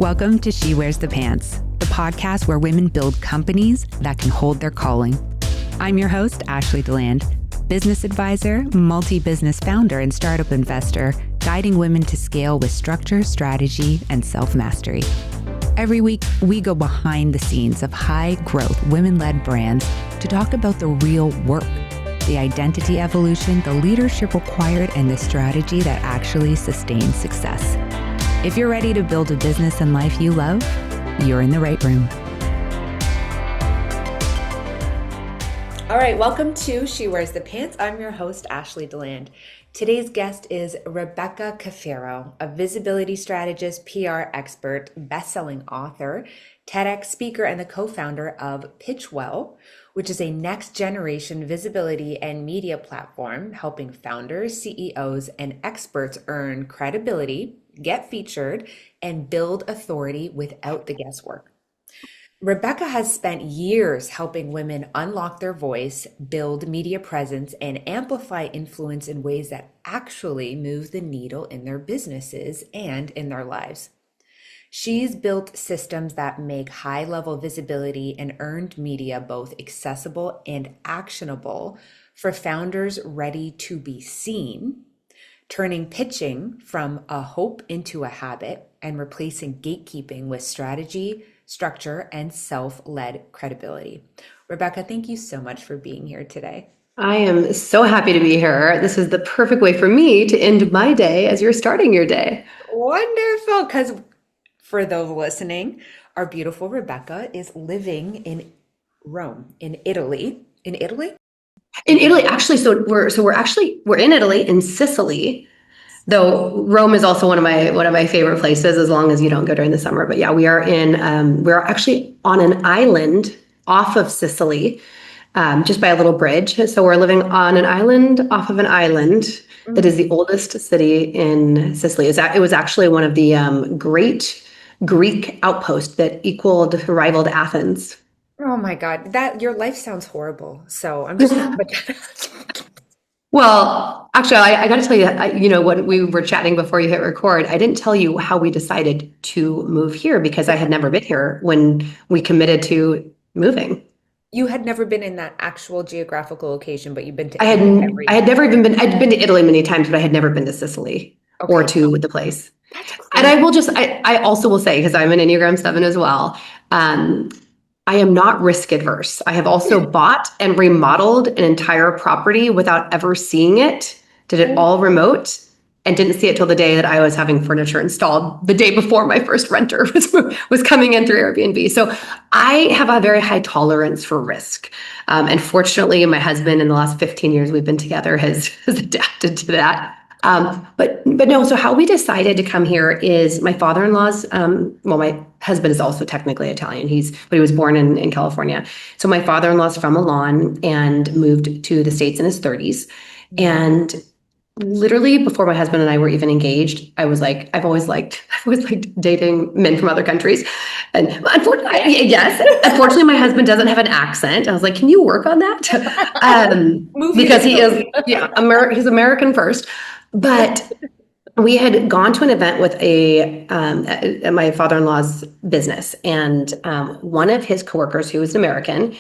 Welcome to She Wears the Pants, the podcast where women build companies that can hold their calling. I'm your host, Ashley Deland, business advisor, multi-business founder, and startup investor, guiding women to scale with structure, strategy, and self-mastery. Every week, we go behind the scenes of high-growth, women-led brands to talk about the real work, the identity evolution, the leadership required, and the strategy that actually sustains success. If you're ready to build a business and life you love, you're in the right room. All right, welcome to She Wears the Pants. I'm your host, Ashley Deland. Today's guest is Rebecca Cafaro, a visibility strategist, PR expert, best-selling author, TEDx speaker, and the co-founder of Pitchwell, which is a next-generation visibility and media platform helping founders, CEOs, and experts earn credibility, get featured, and build authority without the guesswork. Rebecca has spent years helping women unlock their voice, build media presence, and amplify influence in ways that actually move the needle in their businesses and in their lives. She's built systems that make high-level visibility and earned media both accessible and actionable for founders ready to be seen, turning pitching from a hope into a habit and replacing gatekeeping with strategy, structure, and self-led credibility. Rebecca, thank you so much for being here today. I am so happy to be here. This is the perfect way for me to end my day as you're starting your day. Wonderful, because for those listening, our beautiful Rebecca is living in Rome, in Italy. In Italy? In Italy, actually, we're in Italy, in Sicily, though Rome is also one of my favorite places, as long as you don't go during the summer. But yeah, we're actually on an island off of Sicily, just by a little bridge. So we're living on an island off of an island that is the oldest city in Sicily. It was actually one of the great Greek outposts that rivaled Athens. Oh my God, your life sounds horrible. So I'm just. Well, actually, I got to tell you, when we were chatting before you hit record, I didn't tell you how we decided to move here because I had never been here when we committed to moving. You had never been in that actual geographical location, but you've been to. I had never even been. I'd been to Italy many times, but I had never been to Sicily or to the place. And I also will say, because I'm an Enneagram 7 as well, I am not risk adverse. I have also bought and remodeled an entire property without ever seeing it, did it all remote, and didn't see it till the day that I was having furniture installed, the day before my first renter was coming in through Airbnb. So I have a very high tolerance for risk. And fortunately, my husband in the last 15 years we've been together has adapted to that. But no, so how we decided to come here is my father-in-law's, my husband is also technically Italian. But he was born in California. So my father-in-law's from Milan and moved to the States in his 30s. And literally before my husband and I were even engaged, I was like, I've always liked dating men from other countries. And unfortunately, my husband doesn't have an accent. I was like, can you work on that? Because he is, he's American first. But we had gone to an event with my father-in-law's business, and one of his coworkers, who was an American,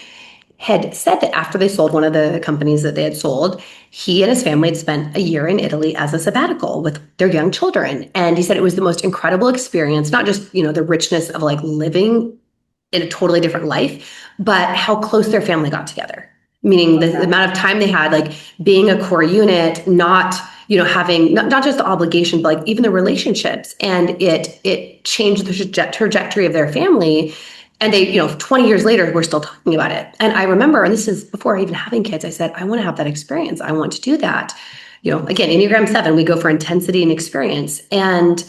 had said that after they sold one of the companies that they had sold, he and his family had spent a year in Italy as a sabbatical with their young children. And he said it was the most incredible experience, not just, the richness of like living in a totally different life, but how close their family got together. Meaning the amount of time they had, like being a core unit, not having not just the obligation, but like even the relationships. And it changed the trajectory of their family. And they, 20 years later, we're still talking about it. And I remember, and this is before even having kids, I said, I want to have that experience. I want to do that. Again, Enneagram 7, we go for intensity and experience. And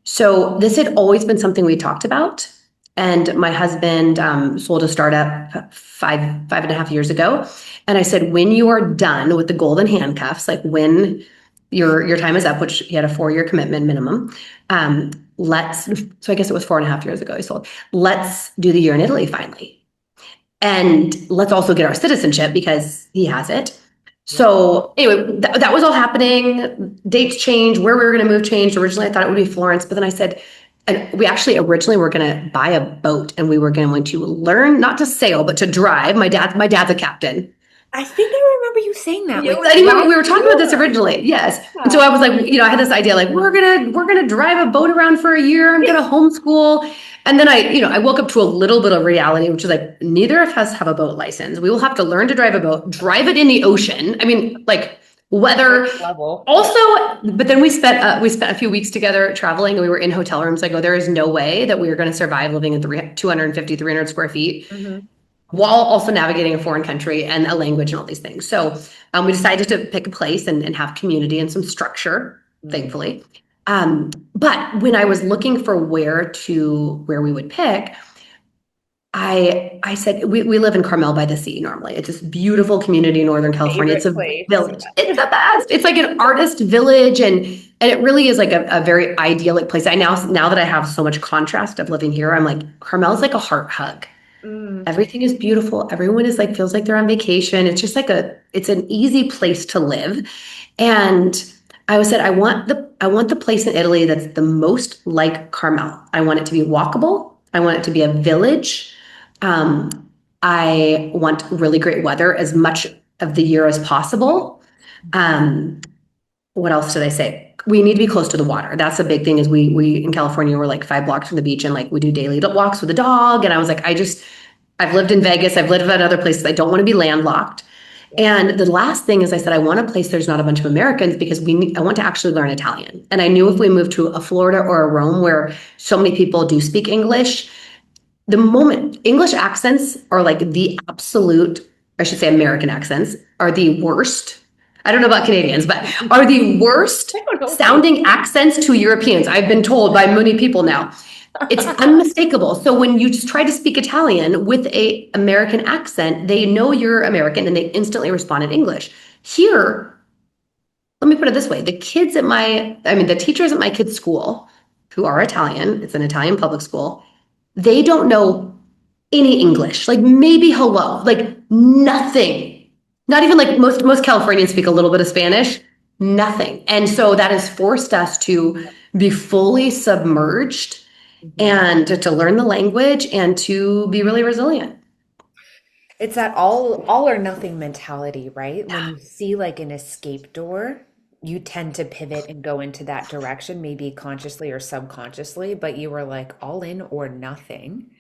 so this had always been something we talked about. And my husband sold a startup five and a half years ago. And I said, when you are done with the golden handcuffs, like when your time is up, which he had a 4-year commitment minimum, so I guess it was 4.5 years ago he sold, let's do the year in Italy finally. And let's also get our citizenship because he has it. So anyway, that was all happening. Dates changed, where we were going to move changed. Originally, I thought it would be Florence, but then I said, And we actually originally were going to buy a boat and we were going to learn not to sail, but to drive. My dad's a captain. I think I remember you saying that. Yeah, Like I remember we last were talking about this year. originally. Yes. And so Yeah. I was like, I had this idea like we're gonna drive a boat around for a year. I'm gonna homeschool. And then I woke up to a little bit of reality, which is like neither of us have a boat license. We will have to learn to drive a boat, drive it in the ocean. I mean, like weather. Level. Also, but then we spent a few weeks together traveling and we were in hotel rooms. I go, there is no way that we are going to survive living in 250, 300 square feet Mhm. while also navigating a foreign country and a language and all these things. So we decided to pick a place and have community and some structure, thankfully. But when I was looking for where we would pick, I said we live in Carmel by the Sea normally. It's this beautiful community in Northern California. It's Favorite a place. village. It's the best. It's like an artist village and it really is like a very idyllic place. Now that I have so much contrast of living here, I'm like Carmel's like a heart hug. Mm. Everything is beautiful. Everyone is like feels like they're on vacation. It's just like it's an easy place to live. And I said I want the place in Italy that's the most like Carmel. I want it to be walkable. I want it to be a village. Um, I want really great weather as much of the year as possible. What else did I say? We need to be close to the water. That's a big thing is we in California, we're like 5 blocks from the beach and like we do daily walks with the dog. And I was like, I've lived in Vegas. I've lived at other places. I don't want to be landlocked. And the last thing is I said, I want a place there's not a bunch of Americans because I want to actually learn Italian. And I knew if we moved to a Florida or a Rome where so many people do speak English, the moment English accents are like the absolute, I should say American accents are the worst. I don't know about Canadians, but are the worst sounding accents to Europeans. I've been told by many people now. It's unmistakable. So when you just try to speak Italian with a American accent, they know you're American and they instantly respond in English. Here, let me put it this way. The teachers at my kids' school who are Italian, it's an Italian public school, they don't know any English, like maybe hello, like nothing. Not even like most Californians speak a little bit of Spanish, nothing. And so that has forced us to be fully submerged and to learn the language and to be really resilient. It's that all or nothing mentality, right? When you see like an escape door, you tend to pivot and go into that direction, maybe consciously or subconsciously, but you were like all in or nothing.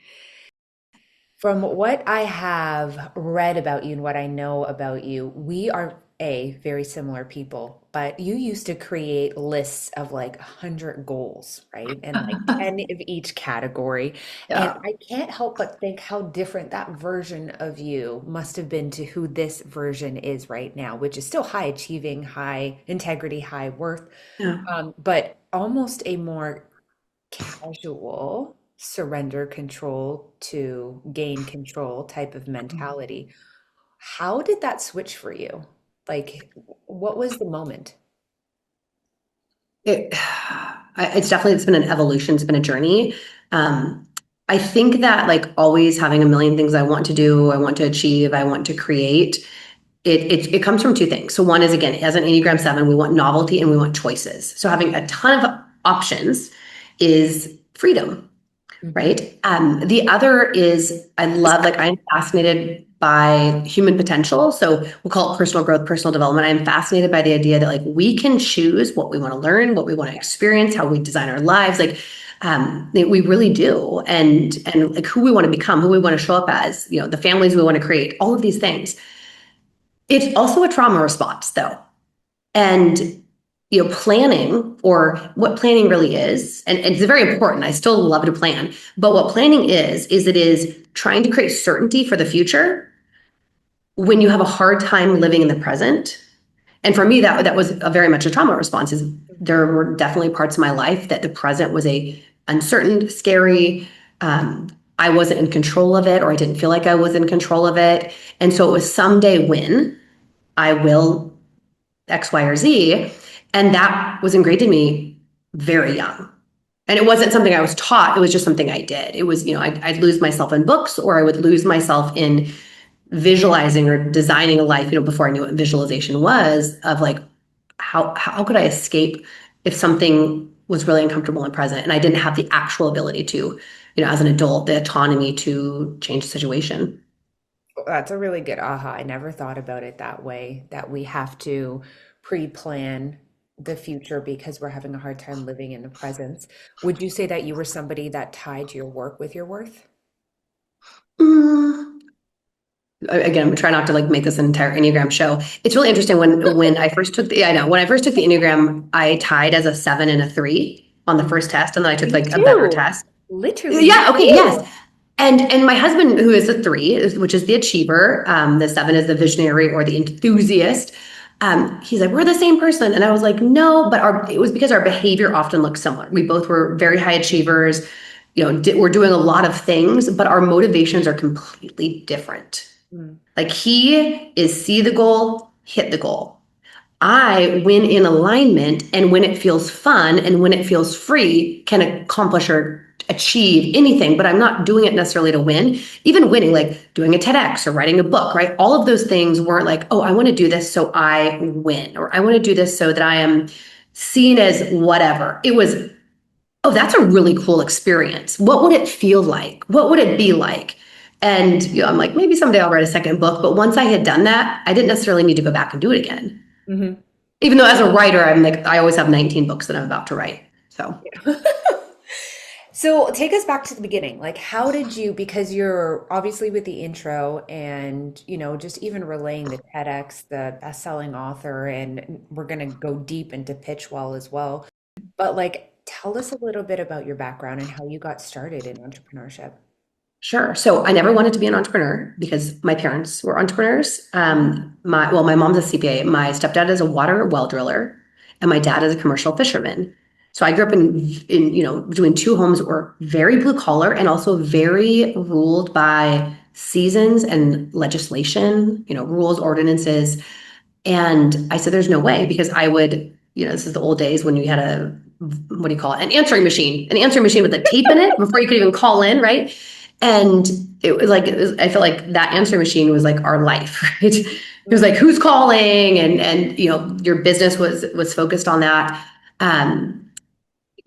From what I have read about you and what I know about you, we are very similar people, but you used to create lists of like 100 goals, right? And like 10 of each category. And Yeah. I can't help but think how different that version of you must have been to who this version is right now, which is still high achieving, high integrity, high worth, Yeah. but almost a more casual surrender control to gain control type of mentality. How did that switch for you? Like, what was the moment? It, it's been an evolution. It's been a journey. I think that like always having a million things I want to do, I want to achieve, I want to create, it comes from two things. So one is again, as an Enneagram 7, we want novelty and we want choices. So having a ton of options is freedom, Mhm. right? The other is I'm fascinated by human potential. So we'll call it personal growth, personal development. I'm fascinated by the idea that like we can choose what we want to learn, what we want to experience, how we design our lives. Like we really do. And like who we want to become, who we want to show up as, the families we want to create, all of these things. It's also a trauma response though. And planning or what planning really is, and it's very important. I still love to plan, but what planning is it is trying to create certainty for the future when you have a hard time living in the present. And for me, that was a very much a trauma response. Is there were definitely parts of my life that the present was a uncertain, scary. I wasn't in control of it, or I didn't feel like I was in control of it. And so it was someday when I will X, Y, or Z. And that was ingrained in me very young. And it wasn't something I was taught. It was just something I did. It was, I'd lose myself in books or I would lose myself in visualizing or designing a life, before I knew what visualization was of like, how could I escape if something was really uncomfortable and present. And I didn't have the actual ability to, as an adult, the autonomy to change the situation. That's a really good aha. I never thought about it that way, that we have to pre-plan the future because we're having a hard time living in the present. Would you say that you were somebody that tied your work with your worth? Mm, Again, I'm trying not to like make this an entire Enneagram show. It's really interesting when I first took the, I know, when I first took the Enneagram, I tied as a 7 and a 3 on the first test, and then I took Me like a better too. test. Literally, me Yeah, okay, yes. too. And my husband, who is a 3, which is the achiever, the 7 is the visionary or the enthusiast. He's like, we're the same person. And I was like, no, but it was because our behavior often looked similar. We both were very high achievers, we're doing a lot of things, but our motivations are completely different. Mm. Like he is see the goal, hit the goal. I win in alignment, and when it feels fun and when it feels free, can accomplish or achieve anything, but I'm not doing it necessarily to win. Even winning, like doing a TEDx or writing a book, right? All of those things weren't like, oh, I want to do this so I win, or I want to do this so that I am seen as whatever. It was, oh, that's a really cool experience. What would it feel like? What would it be like? And I'm like, maybe someday I'll write a second book. But once I had done that, I didn't necessarily need to go back and do it again. Mm-hmm. Even though as a writer, I'm like, I always have 19 books that I'm about to write. So So take us back to the beginning. Like, how did you, because you're obviously with the intro and, just even relaying the TEDx, the best-selling author, and we're going to go deep into pitch well as well. But like, tell us a little bit about your background and how you got started in entrepreneurship. sure. So I never wanted to be an entrepreneur because my parents were entrepreneurs. My mom's a CPA. My stepdad is a water well driller, and my dad is a commercial fisherman. So I grew up in between two homes that were very blue collar and also very ruled by seasons and legislation, rules, ordinances. And I said, there's no way, because I would, this is the old days when you had what do you call it? An answering machine with a tape in it before you could even call in, right? And it was like, I felt like that answering machine was like our life, right? It was like, who's calling? And your business was focused on that.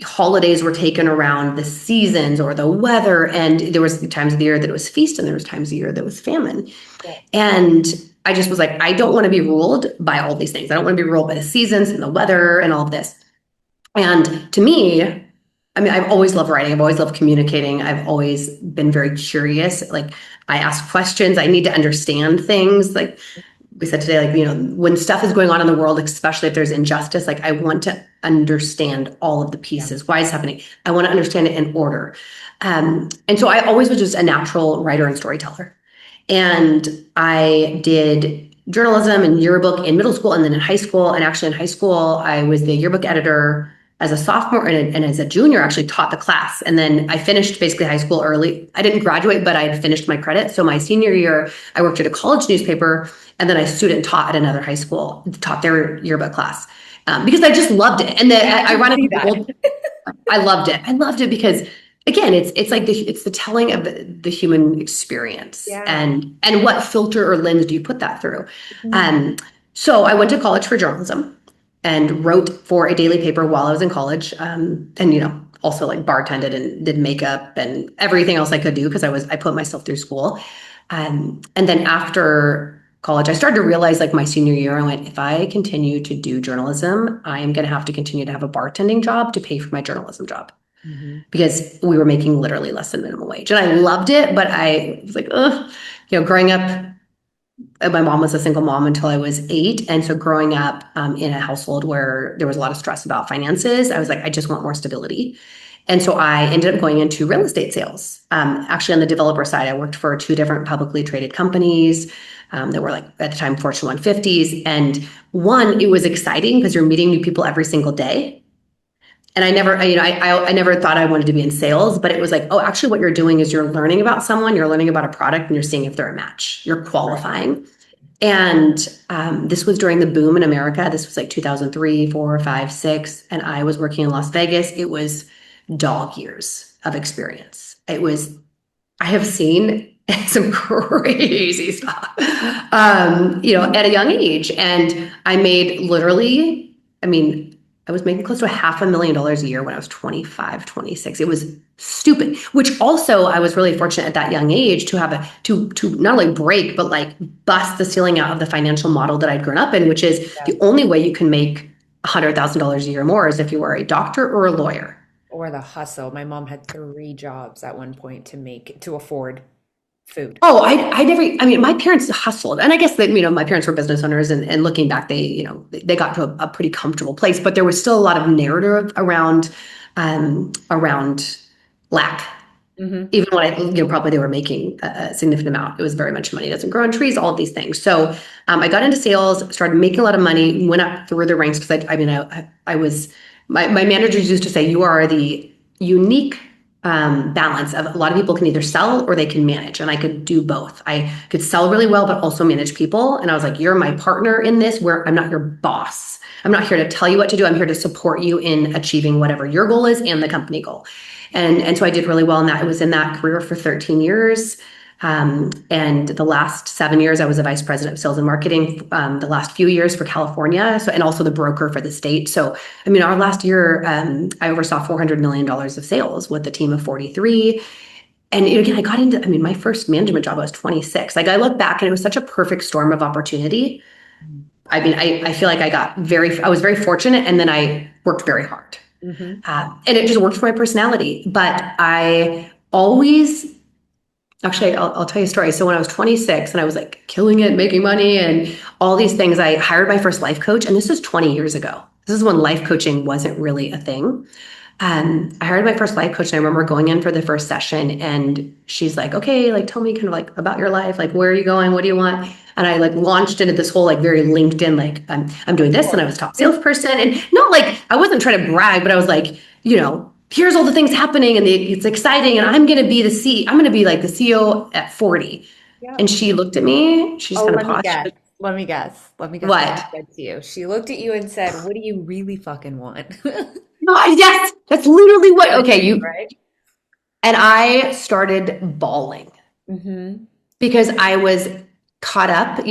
Holidays were taken around the seasons or the weather. And there was times of the year that it was feast, and there was times of the year that was famine. Yeah. And I just was like, I don't want to be ruled by all these things. I don't want to be ruled by the seasons and the weather and all of this. And to me, I mean, I've always loved writing. I've always loved communicating. I've always been very curious. Like, I ask questions. I need to understand things. Like we said today, like, when stuff is going on in the world, especially if there's injustice, like I want to understand all of the pieces. Why it's happening. I want to understand it in order. And so I always was just a natural writer and storyteller. And I did journalism and yearbook in middle school and then in high school. And actually in high school, I was the yearbook editor as a sophomore, and as a junior, actually taught the class. And then I finished basically high school early. I didn't graduate, but I had finished my credit. So my senior year, I worked at a college newspaper, and then I student taught at another high school, taught their yearbook class, because I just loved it. And then ironically, I loved it. I loved it because, again, it's like it's the telling of the human experience, Yeah. and what filter or lens do you put that through? So I went to college for journalism and wrote for a daily paper while I was in college, and also like bartended and did makeup and everything else I could do because I put myself through school, and then after college, I started to realize, like my senior year, I went, if I continue to do journalism, I am going to have to continue to have a bartending job to pay for my journalism job. Mm-hmm. Because we were making literally less than minimum wage. And I loved it, but I was like, ugh, growing up, my mom was a single mom until I was 8. And so growing up in a household where there was a lot of stress about finances, I was like, I just want more stability. And so I ended up going into real estate sales. Actually, on the developer side, I worked for 2 different publicly traded companies that were, like, at the time, Fortune 150s. And one, it was exciting because you're meeting new people every single day. And I never thought I wanted to be in sales, but it was like, oh, actually what you're doing is you're learning about someone, you're learning about a product, and you're seeing if they're a match. You're qualifying. And this was during the boom in America. This was like 2003, 4, 5, 6. And I was working in Las Vegas. It was dog years of experience. I have seen some crazy stuff, at a young age. And I made literally, I was making close to $500,000 a year when I was 25, 26. It was stupid, which also I was really fortunate at that young age to have to not only break, but like bust the ceiling out of the financial model that I'd grown up in, which is the only way you can make $100,000 a year more is if you were a doctor or a lawyer. Or the hustle. My mom had 3 jobs at one point to afford food. Oh, I never, I mean, my parents hustled. And I guess that, my parents were business owners and looking back, they got to a pretty comfortable place, but there was still a lot of narrative around lack. Even when probably they were making a significant amount. It was very much money doesn't grow on trees, all of these things. So I got into sales, started making a lot of money, went up through the ranks because I was, my managers used to say, you are the unique balance of a lot of people can either sell or they can manage. And I could do both. I could sell really well, but also manage people. And I was like, you're my partner in this where I'm not your boss. I'm not here to tell you what to do. I'm here to support you in achieving whatever your goal is and the company goal. And so I did really well in that. I was in that career for 13 years. And the last 7 years, I was a vice president of sales and marketing, the last few years for California. So, and also the broker for the state. So, our last year, I oversaw $400 million of sales with a team of 43. And again, I got into, my first management job, I was 26. Like I look back and it was such a perfect storm of opportunity. I feel like I was very fortunate and then I worked very hard. And it just worked for my personality. But I always, actually, I'll tell you a story. So when I was 26 and I was like killing it, making money and all these things, I hired my first life coach. And this is 20 years ago. This is when life coaching wasn't really a thing. I hired my first life coach and I remember going in for the first session and she's like, okay, like tell me kind of like about your life. Like, where are you going? What do you want? And I like launched into this whole like very LinkedIn, like I'm doing this and I was top salesperson and not like, I wasn't trying to brag, but I was like, here's all the things happening and it's exciting. And I'm going to be I'm going to be like the CEO at 40. Yeah. And she looked at me, she's kind of paused. Let me guess. What she said to you. She looked at you and said, what do you really fucking want? Yes, that's literally what, okay, right? And I started bawling because I was caught up,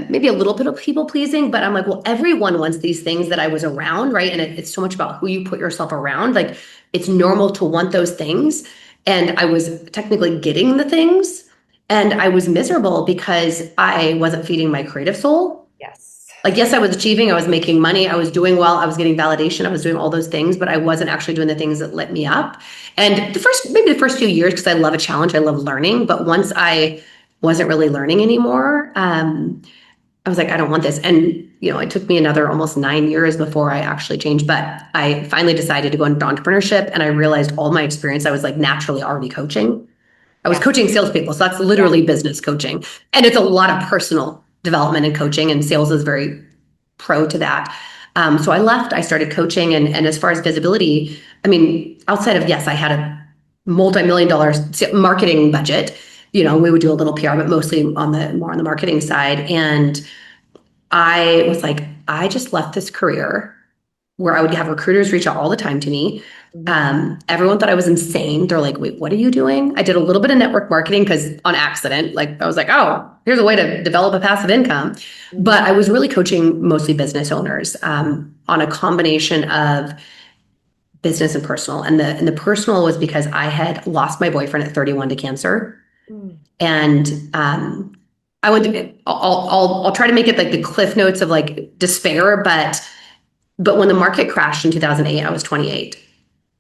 maybe a little bit of people pleasing, but I'm like, well, everyone wants these things that I was around, right? And it's so much about who you put yourself around. Like it's normal to want those things. And I was technically getting the things and I was miserable because I wasn't feeding my creative soul. Yes. Like, yes, I was achieving, I was making money, I was doing well, I was getting validation, I was doing all those things, but I wasn't actually doing the things that lit me up. And the first few years, because I love a challenge, I love learning. But once I wasn't really learning anymore, I was like, I don't want this. And, it took me another almost 9 years before I actually changed. But I finally decided to go into entrepreneurship and I realized all my experience, I was like naturally already coaching. I was coaching salespeople. So that's literally business coaching. And it's a lot of personal development and coaching, and sales is very pro to that. So I left, I started coaching. And as far as visibility, outside of, yes, I had a multi-million-dollar marketing budget. We would do a little PR, but mostly more on the marketing side. And I was like, I just left this career where I would have recruiters reach out all the time to me. Everyone thought I was insane. They're like, wait, what are you doing? I did a little bit of network marketing because on accident, like I was like, oh, here's a way to develop a passive income. But I was really coaching mostly business owners on a combination of business and personal. And the personal was because I had lost my boyfriend at 31 to cancer. And I would, I'll try to make it like the cliff notes of like despair, but when the market crashed in 2008, I was 28.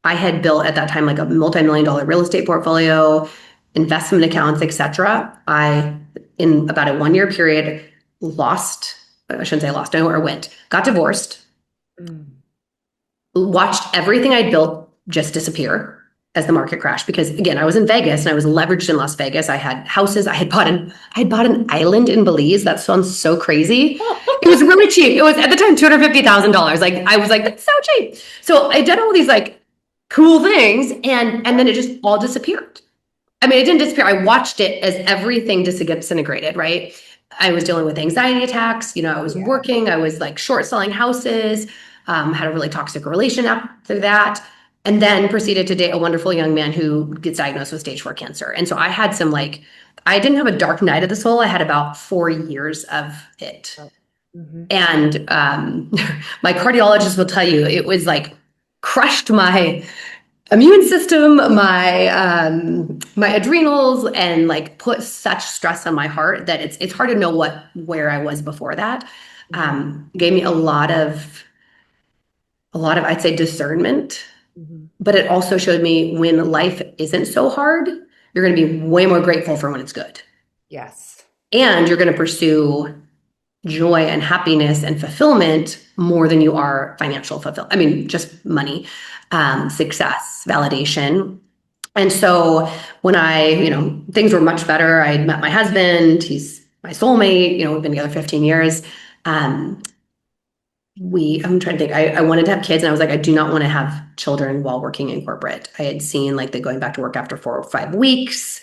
I had built at that time like a multi-million-dollar real estate portfolio, investment accounts, etc. I, in about a 1-year period, I shouldn't say lost, I know where I went, got divorced, watched everything I'd built just disappear as the market crashed. Because again, I was in Vegas and I was leveraged in Las Vegas. I had houses. I had bought an island in Belize. That sounds so crazy. It was really cheap. It was at the time $250,000. Like I was like, that's so cheap. So I did all these like cool things, and then it just all disappeared. It didn't disappear. I watched it as everything disintegrated. Right. I was dealing with anxiety attacks. I was working. I was like short selling houses. Had a really toxic relation after that. And then proceeded to date a wonderful young man who gets diagnosed with stage 4 cancer. And so I had some I didn't have a dark night of the soul. I had about 4 years of it. And my cardiologist will tell you it was like crushed my immune system, my adrenals, and like put such stress on my heart that it's hard to know where I was before that. Gave me a lot of I'd say discernment, but it also showed me when life isn't so hard, you're going to be way more grateful for when it's good. Yes. And you're going to pursue joy and happiness and fulfillment more than you are financial fulfillment. I mean, just money, success, validation. And so when things were much better, I met my husband, he's my soulmate, we've been together 15 years. I'm trying to think, I wanted to have kids and I was like, I do not want to have children while working in corporate. I had seen like the going back to work after 4 or 5 weeks,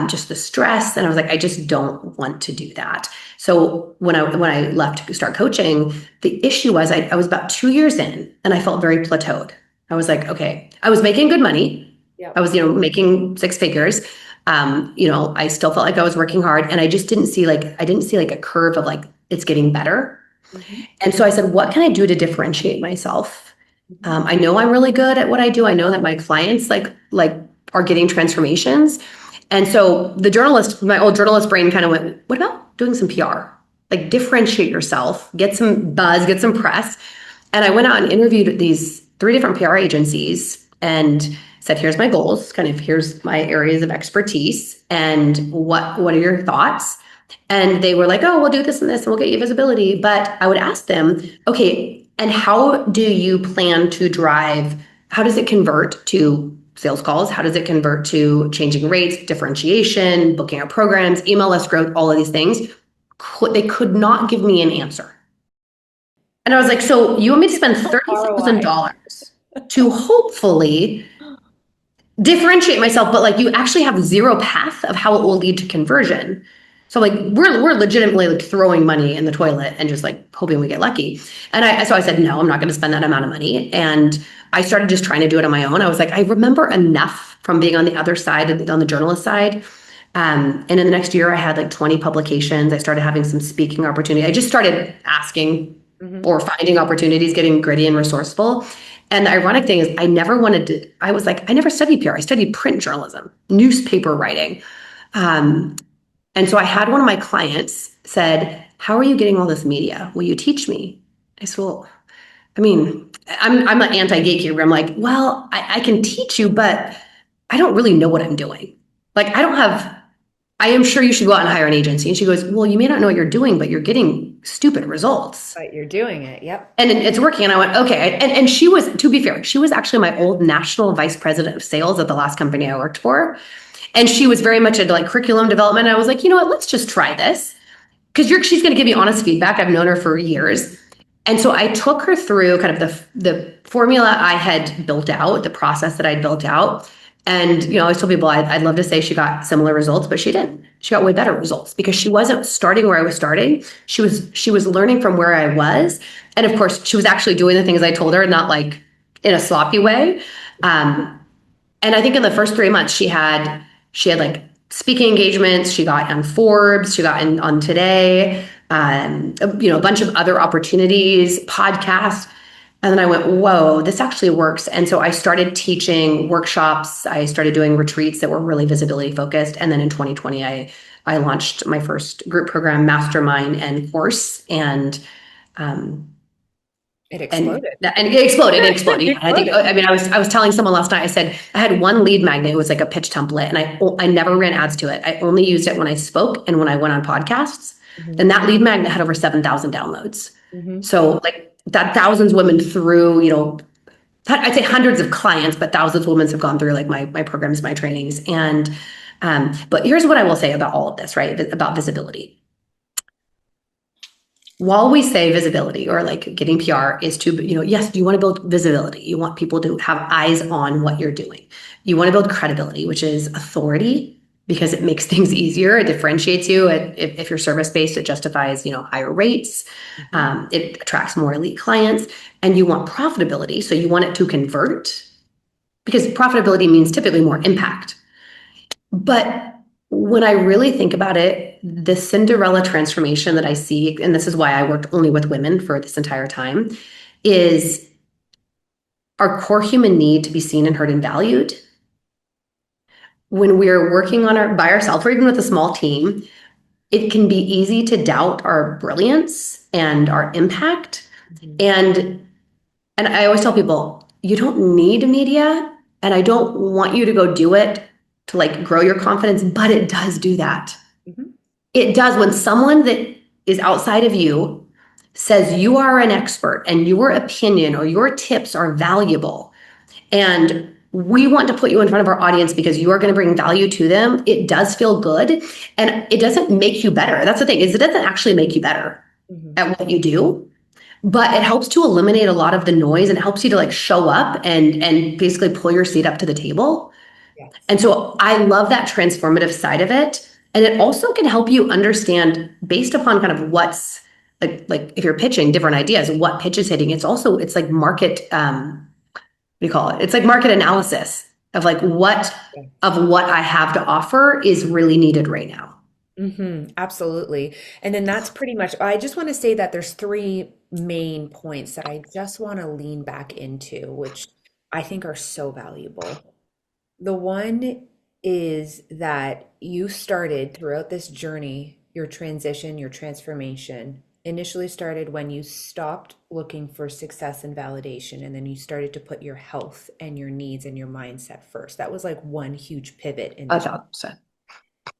just the stress. And I was like, I just don't want to do that. So when I left to start coaching, the issue was I was about 2 years in and I felt very plateaued. I was like, okay, I was making good money. Yep. I was, making 6 figures. I still felt like I was working hard and I just didn't see like a curve of like, it's getting better. And so I said, what can I do to differentiate myself? I know I'm really good at what I do. I know that my clients like are getting transformations. And so my old journalist brain kind of went, what about doing some PR? Like differentiate yourself, get some buzz, get some press. And I went out and interviewed these 3 different PR agencies and said, here's my goals, kind of here's my areas of expertise. And what are your thoughts? And they were like, oh, we'll do this and this and we'll get you visibility. But I would ask them, okay, and how do you plan to drive, how does it convert to sales calls? How does it convert to changing rates, differentiation, booking out programs, email list growth, all of these things? They could not give me an answer. And I was like, so you want me to spend $30,000 to hopefully differentiate myself, but like you actually have 0 path of how it will lead to conversion. So like we're legitimately like throwing money in the toilet and just like hoping we get lucky. And so I said, no, I'm not going to spend that amount of money. And I started just trying to do it on my own. I was like, I remember enough from being on the other side, on the journalist side. And in the next year, I had like 20 publications. I started having some speaking opportunity. I just started asking or finding opportunities, getting gritty and resourceful. And the ironic thing is I never studied PR. I studied print journalism, newspaper writing. And so I had one of my clients said, how are you getting all this media? Will you teach me? I said, well, I mean, I'm an anti-gatekeeper. I'm like, well, I can teach you, but I don't really know what I'm doing. Like, I am sure you should go out and hire an agency. And she goes, well, you may not know what you're doing, but you're getting stupid results. But you're doing it. Yep. And it's working. And I went, okay. And she was, to be fair, she was actually my old national vice president of sales at the last company I worked for. And she was very much into like curriculum development. And I was like, you know what, let's just try this. Because she's going to give me honest feedback. I've known her for years. And so I took her through kind of the formula I had built out, the process that I'd built out. And, I always told people I'd love to say she got similar results, but she didn't. She got way better results because she wasn't starting where I was starting. She was learning from where I was. And of course, she was actually doing the things I told her, not like in a sloppy way. And I think in the first 3 months, she had like speaking engagements. She got on Forbes. She got on Today. A bunch of other opportunities, podcasts. And then I went, whoa, this actually works. And so I started teaching workshops. I started doing retreats that were really visibility focused. And then in 2020, I launched my first group program, mastermind and course. And it exploded. And it exploded. I was telling someone last night, I said, I had one lead magnet. It was like a pitch template. And I never ran ads to it. I only used it when I spoke and when I went on podcasts. And that lead magnet had over 7,000 downloads. So like that thousands of women through, I'd say hundreds of clients, but thousands of women have gone through like my programs, my trainings. And, but here's what I will say about all of this, right? About visibility. While we say visibility or like getting PR is to, yes, you want to build visibility. You want people to have eyes on what you're doing. You want to build credibility, which is authority, because it makes things easier. It differentiates you. If you're service-based, it justifies, higher rates. It attracts more elite clients. And you want profitability. So you want it to convert, because profitability means typically more impact. But when I really think about it, the Cinderella transformation that I see, and this is why I worked only with women for this entire time, is our core human need to be seen and heard and valued. When we're working on by ourselves, or even with a small team, it can be easy to doubt our brilliance and our impact. Mhm. And I always tell people, you don't need media, and I don't want you to go do it to like grow your confidence, but it does do that. Mhm. It does. When someone that is outside of you says you are an expert and your opinion or your tips are valuable, and we want to put you in front of our audience because you are going to bring value to them, it does feel good. And it doesn't make you better. That's the thing, is it doesn't actually make you better Mhm. at what you do, but it helps to eliminate a lot of the noise and helps you to like show up and basically pull your seat up to the table. Yes. And so I love that transformative side of it. And it also can help you understand based upon kind of what's like if you're pitching different ideas, what pitch is hitting. It's like market, what do you call it? It's like market analysis of like what Yes. of what I have to offer is really needed right now. Absolutely. And then that's pretty much, I just want to say that there's three main points that I just want to lean back into, which I think are so valuable. The one is that you started throughout this journey, your transition, your transformation initially started when you stopped looking for success and validation, and then you started to put your health and your needs and your mindset first. That was like one huge pivot in A this. thousand percent.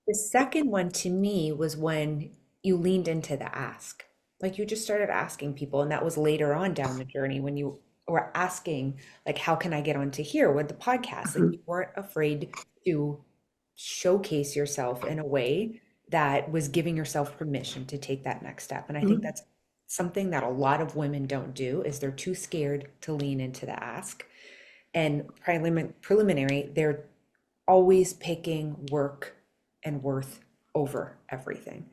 The second one to me was when you leaned into the ask. Like you just started asking people, and that was later on down the journey when you were asking, like, how can I get onto here with the podcast? Like you weren't afraid to showcase yourself in a way that was giving yourself permission to take that next step. And I think Mhm. that's something that a lot of women don't do is they're too scared to lean into the ask. And preliminary, they're always picking work and worth over everything.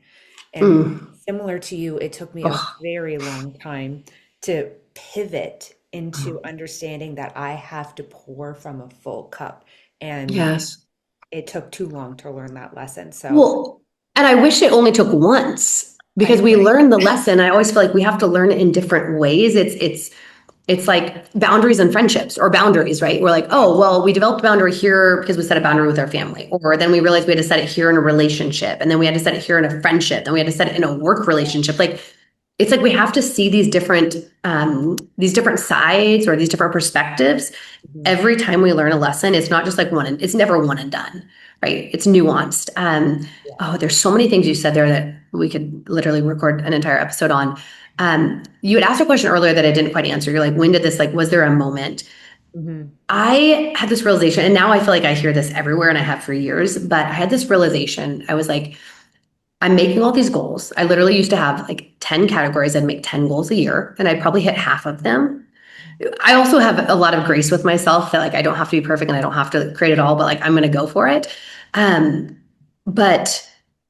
And Mm. similar to you, it took me a Oh, very long time to pivot into understanding that I have to pour from a full cup. And yes. it took too long to learn that lesson. So Well, and I wish it only took once I because we agree. learn the lesson. I always feel like we have to learn it in different ways. It's like boundaries and friendships or boundaries, right? We're like, oh, well, we developed a boundary here because we set a boundary with our family. Or then we realized we had to set it here in a relationship. And then we had to set it here in a friendship. Then we had to set it in a work relationship. Like it's like we have to see these different sides or these different perspectives. Mhm. Every time we learn a lesson, it's not just like it's never one and done, right? It's nuanced. Oh, there's so many things you said there that we could literally record an entire episode on. You had asked a question earlier that I didn't quite answer. You're like, when did this, like, was there a moment? Mhm. I had this realization, and now I feel like I hear this everywhere, and I have for years, but I had this realization. I was like, I'm making all these goals. I literally used to have like 10 categories. I'd make 10 goals a year, and I'd probably hit half of them. I also have a lot of grace with myself that like I don't have to be perfect and I don't have to create it all, but like I'm going to go for it. Um, but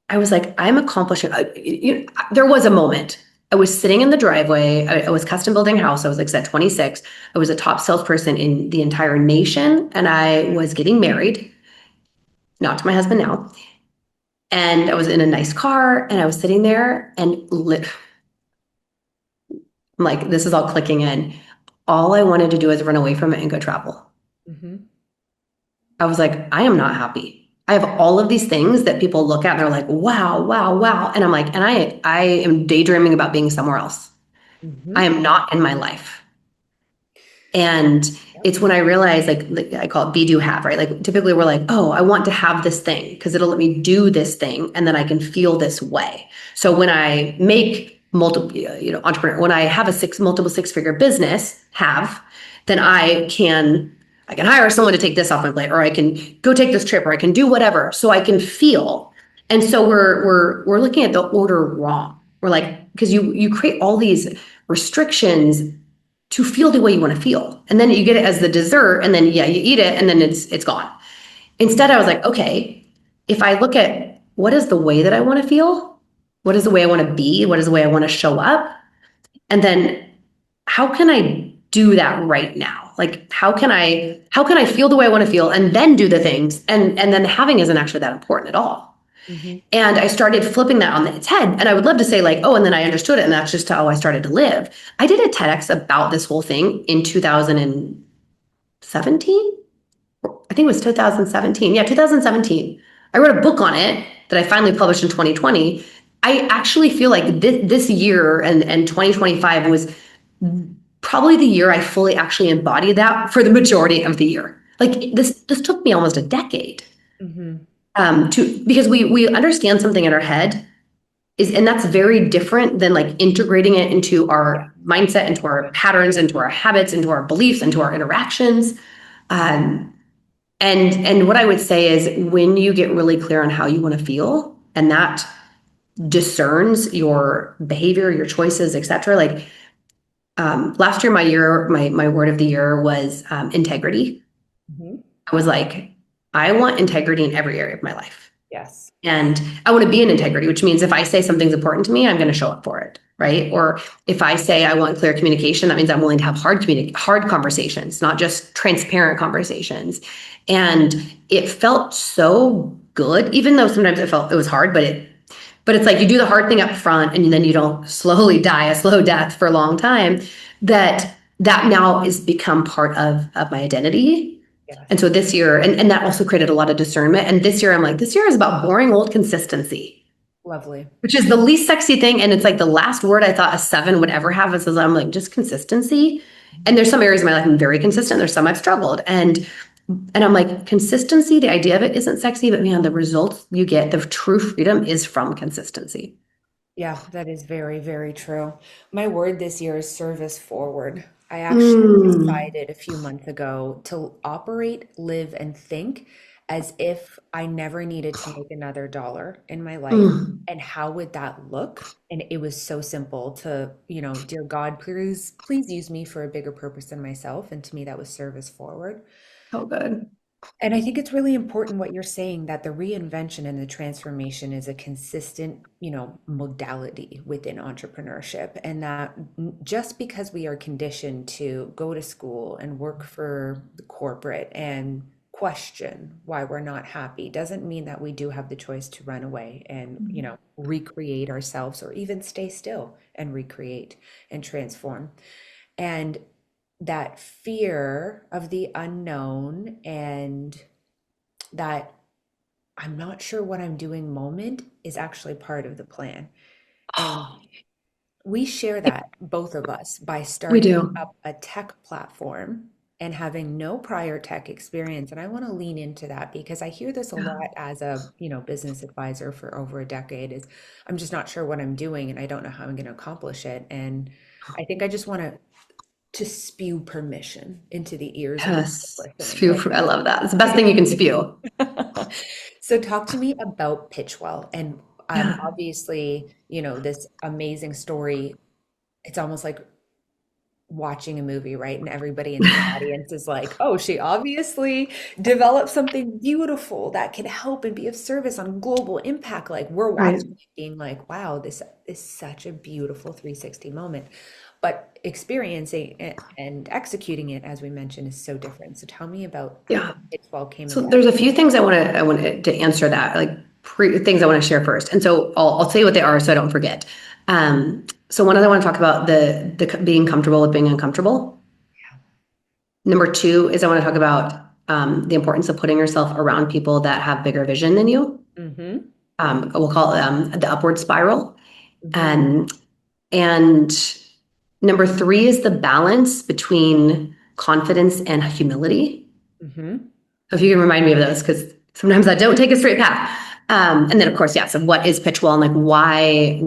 I was like, I'm accomplishing. There was a moment. I was sitting in the driveway. I was custom building a house. I was like at 26. I was a top salesperson in the entire nation, and I was getting married, not to my husband now. And I was in a nice car, and I was sitting there, and I'm like, this is all clicking in. All I wanted to do is run away from it and go travel. Mhm. I was like, I am not happy. I have all of these things that people look at and they're like, wow, wow, wow. And I'm like, and I am daydreaming about being somewhere else. I Mhm. am not in my life. And Yep. it's when I realize, like I call it be, do, have, right? Like typically we're like, oh, I want to have this thing because it'll let me do this thing and then I can feel this way. So when I make multiple, entrepreneur, when I have a multiple six-figure business, then I can hire someone to take this off my plate, or I can go take this trip, or I can do whatever, so I can feel. And so we're looking at the order wrong. We're like, because you create all these restrictions to feel the way you want to feel. And then you get it as the dessert, and then yeah, you eat it, and then it's gone. Instead, I was like, okay, if I look at what is the way that I want to feel, what is the way I want to be, what is the way I want to show up, and then how can I do that right now? Like how can I feel the way I want to feel and then do the things, and then having isn't actually that important at all. Mm-hmm. And I started flipping that on its head. And I would love to say, like, oh, and then I understood it. And that's just how I started to live. I did a TEDx about this whole thing in 2017. I think it was 2017. Yeah, 2017. I wrote a book on it that I finally published in 2020. I actually feel like this year and 2025 was probably the year I fully actually embodied that for the majority of the year. Like this took me almost a decade. Mm-hmm. Because we understand something in our head and that's very different than like integrating it into our mindset, into our patterns, into our habits, into our beliefs, into our interactions. And what I would say is when you get really clear on how you want to feel, and that discerns your behavior, your choices, etc. Like last year, my word of the year was integrity. Mm-hmm. I was like, I want integrity in every area of my life. Yes. And I want to be in integrity, which means if I say something's important to me, I'm going to show up for it, right? Or if I say I want clear communication, that means I'm willing to have hard conversations, not just transparent conversations. And it felt so good, even though sometimes it was hard, but it's like you do the hard thing up front and then you don't slowly die a slow death for a long time, that now is become part of my identity. Yes. And so this year, and that also created a lot of discernment. And this year I'm like, this year is about boring old consistency. Lovely. Which is the least sexy thing. And it's like the last word I thought a 7 would ever have is I'm like, just consistency. And there's some areas of my life I'm very consistent. There's some I've struggled. And I'm like, consistency, the idea of it isn't sexy, but man, the results you get, the true freedom is from consistency. Yeah, that is very, very true. My word this year is service forward. I actually decided a few months ago to operate, live, and think as if I never needed to make another dollar in my life. And how would that look? And it was so simple to, dear God, please use me for a bigger purpose than myself. And to me, that was service forward. Oh, good. And I think it's really important what you're saying, that the reinvention and the transformation is a consistent, modality within entrepreneurship. And that just because we are conditioned to go to school and work for the corporate and question why we're not happy doesn't mean that we do have the choice to run away and, recreate ourselves, or even stay still and recreate and transform. And that fear of the unknown and that I'm not sure what I'm doing moment is actually part of the plan. And we share that, both of us, by We starting do. up a tech platform and having no prior tech experience. And I want to lean into that because I hear this a Yeah. lot as a, business advisor for over a decade, is I'm just not sure what I'm doing and I don't know how I'm going to accomplish it. And I think I just want to spew permission into the ears of the Yes. people listening. Spew. I love that. It's the best thing you can spew. So talk to me about Pitchwell, and Yeah. obviously, this amazing story. It's almost like watching a movie, right? And everybody in the audience is like, oh, she obviously developed something beautiful that can help and be of service on global impact. Like we're Right. watching it being like, wow, this is such a beautiful 360 moment. But experiencing it and executing it, as we mentioned, is so different. So tell me about Yeah. how Pitchwell came So about. there's a few things I want to answer that, like things I want to share first. And so I'll tell you what they are so I don't forget. So one, I want to talk about the being comfortable with being uncomfortable. Number 2 is I want to talk about the importance of putting yourself around people that have bigger vision than you. We'll call it the upward spiral. And number 3 is the balance between confidence and humility. So if you can remind me of those, because sometimes I don't take a straight path. And then of course, so what is Pitchwell, and like why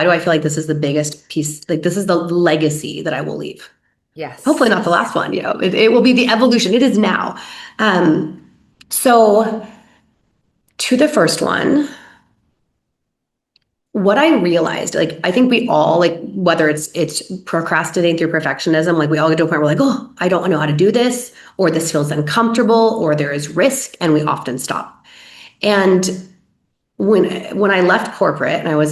do I feel like this is the biggest piece? Like this is the legacy that I will leave. Yes. Hopefully not the last one. It will be the evolution. It is now. So to the first one, what I realized, like, I think we all, like, whether it's procrastinating through perfectionism, like we all get to a point where we're like, oh, I don't know how to do this, or this feels uncomfortable, or there is risk, and we often stop. And when I left corporate and I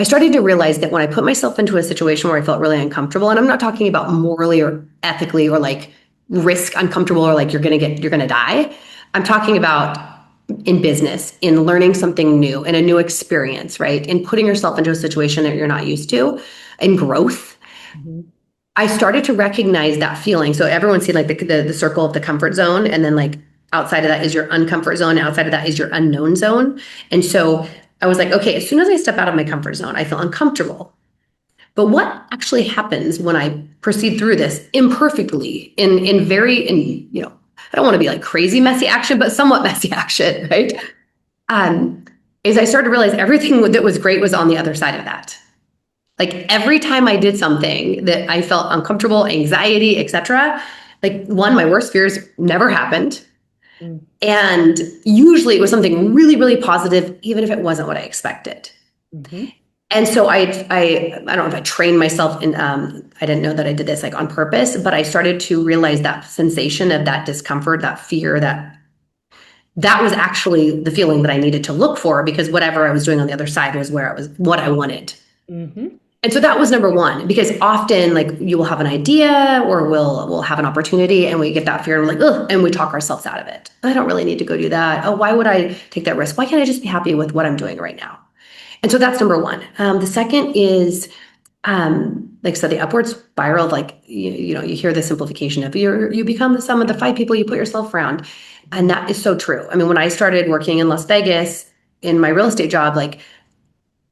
started to realize that when I put myself into a situation where I felt really uncomfortable, and I'm not talking about morally or ethically or like risk uncomfortable or like you're gonna die. I'm talking about in business, in learning something new, in a new experience, right? In putting yourself into a situation that you're not used to, in growth, Mhm. I started to recognize that feeling. So everyone's seen like the circle of the comfort zone, and then like outside of that is your uncomfort zone, and outside of that is your unknown zone. And so I was like, okay, as soon as I step out of my comfort zone, I feel uncomfortable. But what actually happens when I proceed through this imperfectly in very I don't want to be like crazy messy action, but somewhat messy action, right? Um, is I started to realize everything that was great was on the other side of that. Like every time I did something that I felt uncomfortable, anxiety, etc., like one, my worst fears never happened. Mm. And usually it was something really, really positive, even if it wasn't what I expected. Mhm. And so I don't know if I trained myself in, I didn't know that I did this like on purpose, but I started to realize that sensation of that discomfort, that fear, that was actually the feeling that I needed to look for, because whatever I was doing on the other side was where I was, what I wanted. Mhm. And so that was number one, because often like you will have an idea or we'll have an opportunity and we get that fear and we're like, ugh, and we talk ourselves out of it. I don't really need to go do that. Oh, why would I take that risk? Why can't I just be happy with what I'm doing right now? And so that's number one. The second is, like I said, the upward spiral of like, you hear the simplification of you become the sum of the five people you put yourself around. And that is so true. I mean, when I started working in Las Vegas in my real estate job, like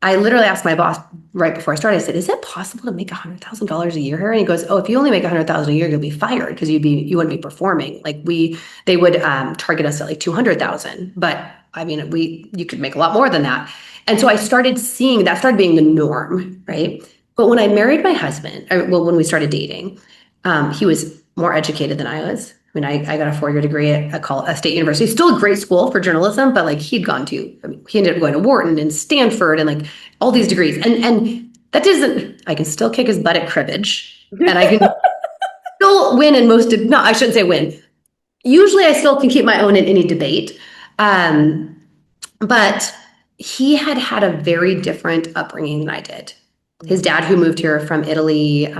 I literally asked my boss right before I started, I said, is it possible to make $100,000 a year here? And he goes, oh, if you only make $100,000 a year, you'll be fired because you wouldn't be performing. Like they would target us at like 200,000, but I mean, you could make a lot more than that. And so I started seeing that started being the norm, right? But when I married my husband, when we started dating, he was more educated than I was. I mean, I got a 4-year degree at a state university, still a great school for journalism, but like he ended up going to Wharton and Stanford and like all these degrees. And that doesn't, I can still kick his butt at cribbage and I can still win in no, I shouldn't say win. Usually I still can keep my own in any debate. But he had a very different upbringing than I did. His dad, who moved here from Italy,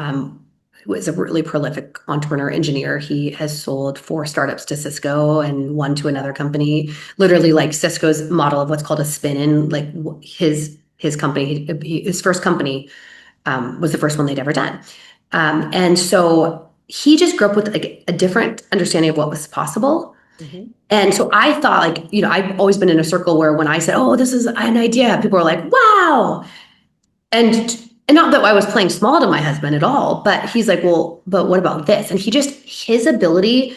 was a really prolific entrepreneur engineer. He has sold 4 startups to Cisco and 1 to another company. Literally, like Cisco's model of what's called a spin-in. Like his company, his first company was the first one they'd ever done. And so he just grew up with like a different understanding of what was possible. Mhm. And so I thought like, I've always been in a circle where when I said, oh, this is an idea, people are like, wow. And not that I was playing small to my husband at all, but he's like, well, but what about this? And his ability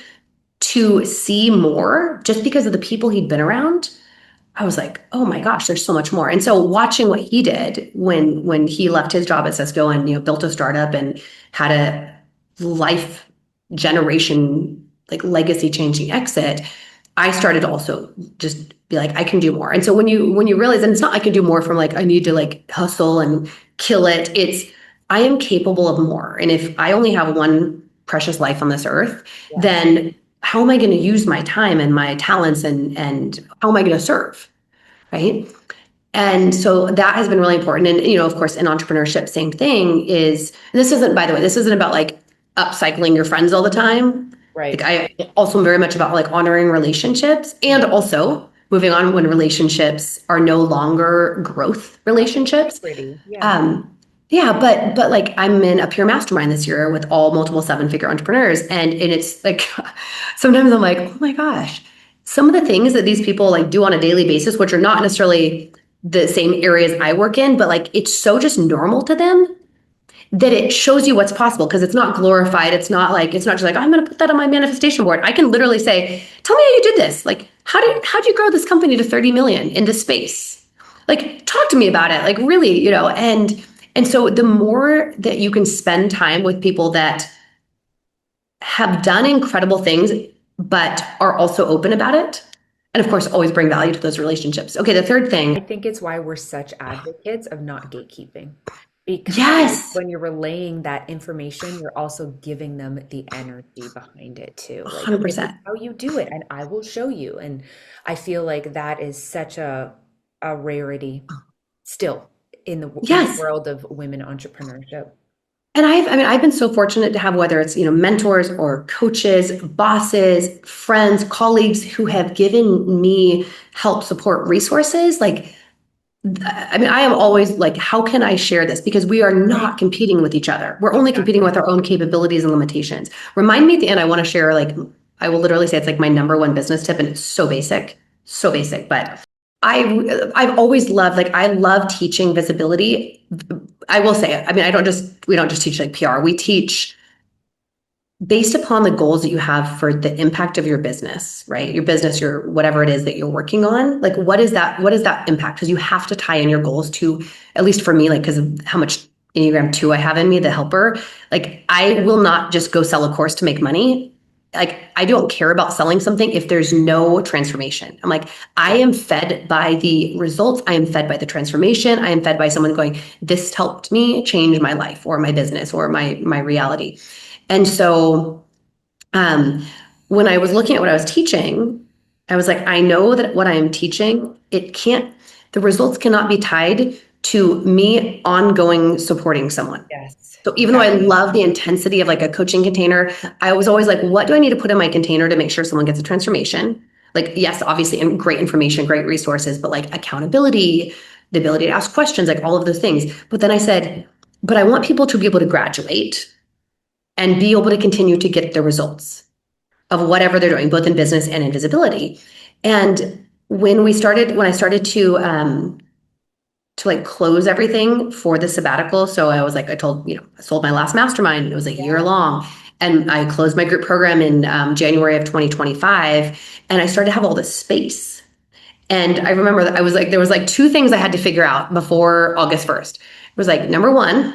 to see more just because of the people he'd been around, I was like, oh my gosh, there's so much more. And so watching what he did when he left his job at Cisco and built a startup and had a life generation like legacy changing exit, I started to also just be like, I can do more. And so when you realize, and it's not I can do more from like I need to like hustle and kill it. It's I am capable of more. And if I only have one precious life on this earth, then how am I going to use my time and my talents and how am I going to serve? Right. And so that has been really important. And, of course, in entrepreneurship, same thing is, this isn't, by the way, this isn't about like upcycling your friends all the time. Right. Like I also am very much about like honoring relationships and also moving on when relationships are no longer growth relationships. Pretty. Yeah. Yeah, but like I'm in a peer mastermind this year with all multiple 7-figure entrepreneurs. And it's like, sometimes I'm like, oh my gosh, some of the things that these people like do on a daily basis, which are not necessarily the same areas I work in, but like it's so just normal to them that it shows you what's possible because it's not glorified. It's not just like, oh, I'm going to put that on my manifestation board. I can literally say, tell me how you did this. Like, how'd you grow this company to 30 million in this space? Like, talk to me about it. Like really, and so the more that you can spend time with people that have done incredible things, but are also open about it, and of course, always bring value to those relationships. Okay, the third thing. I think it's why we're such advocates of not gatekeeping. Because Yes, when you're relaying that information, you're also giving them the energy behind it too. Like, this is 100%. how you do it, and I will show you. And I feel like that is such a rarity still in the Yes. world of women entrepreneurship. And I've been so fortunate to have, whether it's, mentors or coaches, bosses, friends, colleagues who have given me help, support, resources. I am always like, how can I share this? Because we are not competing with each other. We're only competing with our own capabilities and limitations. Remind me at the end, I want to share, I will literally say it's like my number one business tip, and it's so basic, but I've always loved, I love teaching visibility. I will say it. We don't just teach like PR. We teach based upon the goals that you have for the impact of your business, right? Your business, your whatever it is that you're working on. Like, what is that impact? Because you have to tie in your goals to, at least for me, because of how much Enneagram 2 I have in me, the helper. I will not just go sell a course to make money. I don't care about selling something if there's no transformation. I'm like, I am fed by the results. I am fed by the transformation. I am fed by someone going, this helped me change my life or my business or my reality. And so when I was looking at what I was teaching, I was like, I know that what I am teaching, the results cannot be tied to me ongoing supporting someone. Yes. So even though I love the intensity of a coaching container, I was always like, what do I need to put in my container to make sure someone gets a transformation? Yes, obviously, and great information, great resources, but accountability, the ability to ask questions, all of those things. But then I said, but I want people to be able to graduate and be able to continue to get the results of whatever they're doing, both in business and in visibility. And when I started to close everything for the sabbatical. So I was I sold my last mastermind. It was a year long. And I closed my group program in January of 2025. And I started to have all this space. And I remember that there was two things I had to figure out before August 1st. It was number one,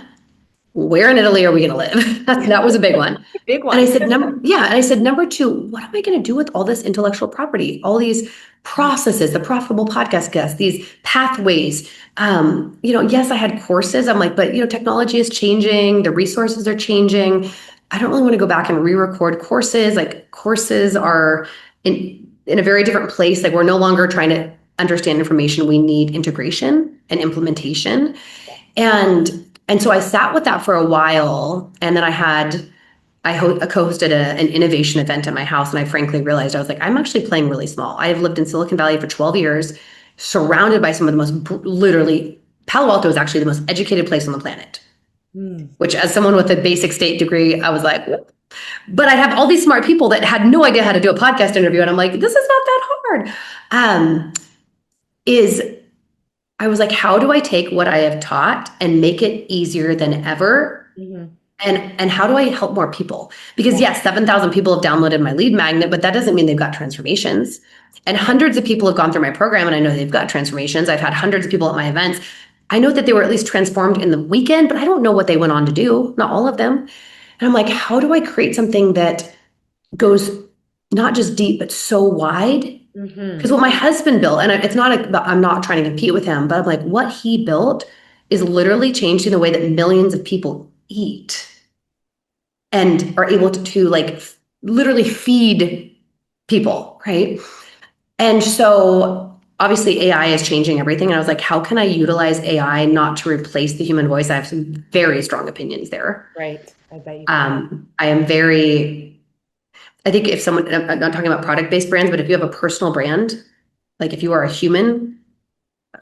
where in Italy are we going to live? That was a big one. Big one. And I said, number two, what am I going to do with all this intellectual property, all these processes, the profitable podcast guests, these pathways? Yes, I had courses. I'm like, but technology is changing. The resources are changing. I don't really want to go back and re-record courses. Courses are in a very different place. We're no longer trying to understand information. We need integration and implementation. And so I sat with that for a while, and then I co-hosted an innovation event at my house, and I frankly realized I was like, I'm actually playing really small. I have lived in Silicon Valley for 12 years, surrounded by some of the most, literally, Palo Alto is actually the most educated place on the planet, which as someone with a basic state degree, I was like, but I have all these smart people that had no idea how to do a podcast interview, and I'm like, this is not that hard. I was like, how do I take what I have taught and make it easier than ever? Mm-hmm. And how do I help more people? Because yes, 7,000 people have downloaded my lead magnet, but that doesn't mean they've got transformations. And hundreds of people have gone through my program, and I know they've got transformations. I've had hundreds of people at my events. I know that they were at least transformed in the weekend, but I don't know what they went on to do. Not all of them. And I'm like, how do I create something that goes not just deep, but so wide? Because what my husband built, and it's not, I'm not trying to compete with him, but I'm like, what he built is literally changing the way that millions of people eat and are able to literally feed people, right? And so obviously AI is changing everything. And I was like, how can I utilize AI not to replace the human voice? I have some very strong opinions there. Right. I bet you. I think if someone, I'm not talking about product-based brands, but if you have a personal brand, if you are a human,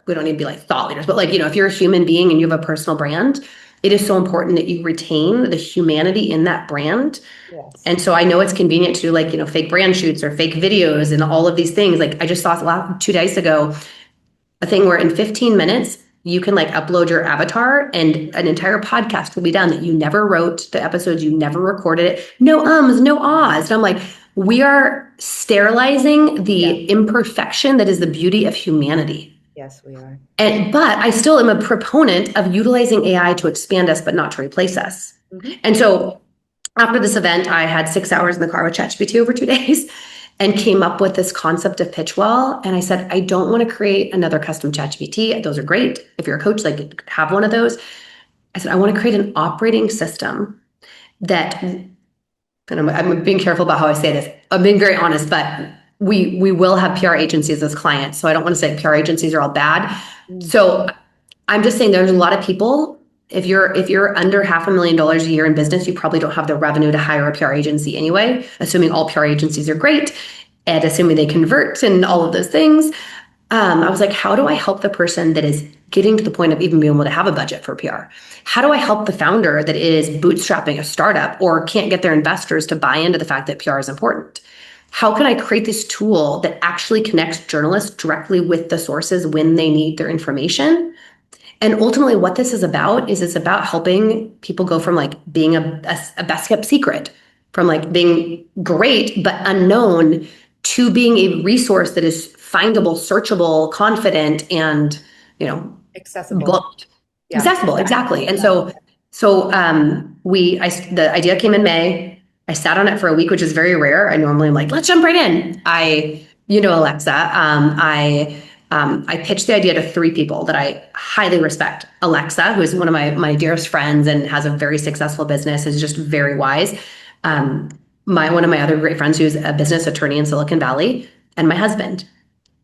we don't need to be thought leaders, but if you're a human being and you have a personal brand, it is so important that you retain the humanity in that brand. Yes. And so I know it's convenient to do fake brand shoots or fake videos and all of these things. I just saw 2 days ago, a thing where in 15 minutes, you can upload your avatar and an entire podcast will be done that you never wrote, the episodes you never recorded it. No ums, no ahs. And I'm like, we are sterilizing the imperfection that is the beauty of humanity. Yes, we are. But I still am a proponent of utilizing AI to expand us, but not to replace us. Mm-hmm. And so after this event, I had 6 hours in the car with ChatGPT over 2 days. And came up with this concept of Pitchwell. And I said, I don't want to create another custom ChatGPT. Those are great. If you're a coach, have one of those. I said, I want to create an operating system that, and I'm being careful about how I say this. I'm being very honest, but we will have PR agencies as clients. So I don't want to say PR agencies are all bad. So I'm just saying there's a lot of people If you're under $500,000 a year in business, you probably don't have the revenue to hire a PR agency anyway, assuming all PR agencies are great and assuming they convert and all of those things. I was like, how do I help the person that is getting to the point of even being able to have a budget for PR? How do I help the founder that is bootstrapping a startup or can't get their investors to buy into the fact that PR is important? How can I create this tool that actually connects journalists directly with the sources when they need their information? And ultimately what this is about is it's about helping people go from like being a best kept secret, from like being great but unknown, to being a resource that is findable, searchable, confident, and, Accessible. booked. Yeah. Accessible, exactly. And the idea came in May. I sat on it for a week, which is very rare. I normally am like, let's jump right in. Alexa. I pitched the idea to 3 people that I highly respect. Alexa, who is one of my dearest friends and has a very successful business, is just very wise. One of my other great friends, who's a business attorney in Silicon Valley, and my husband.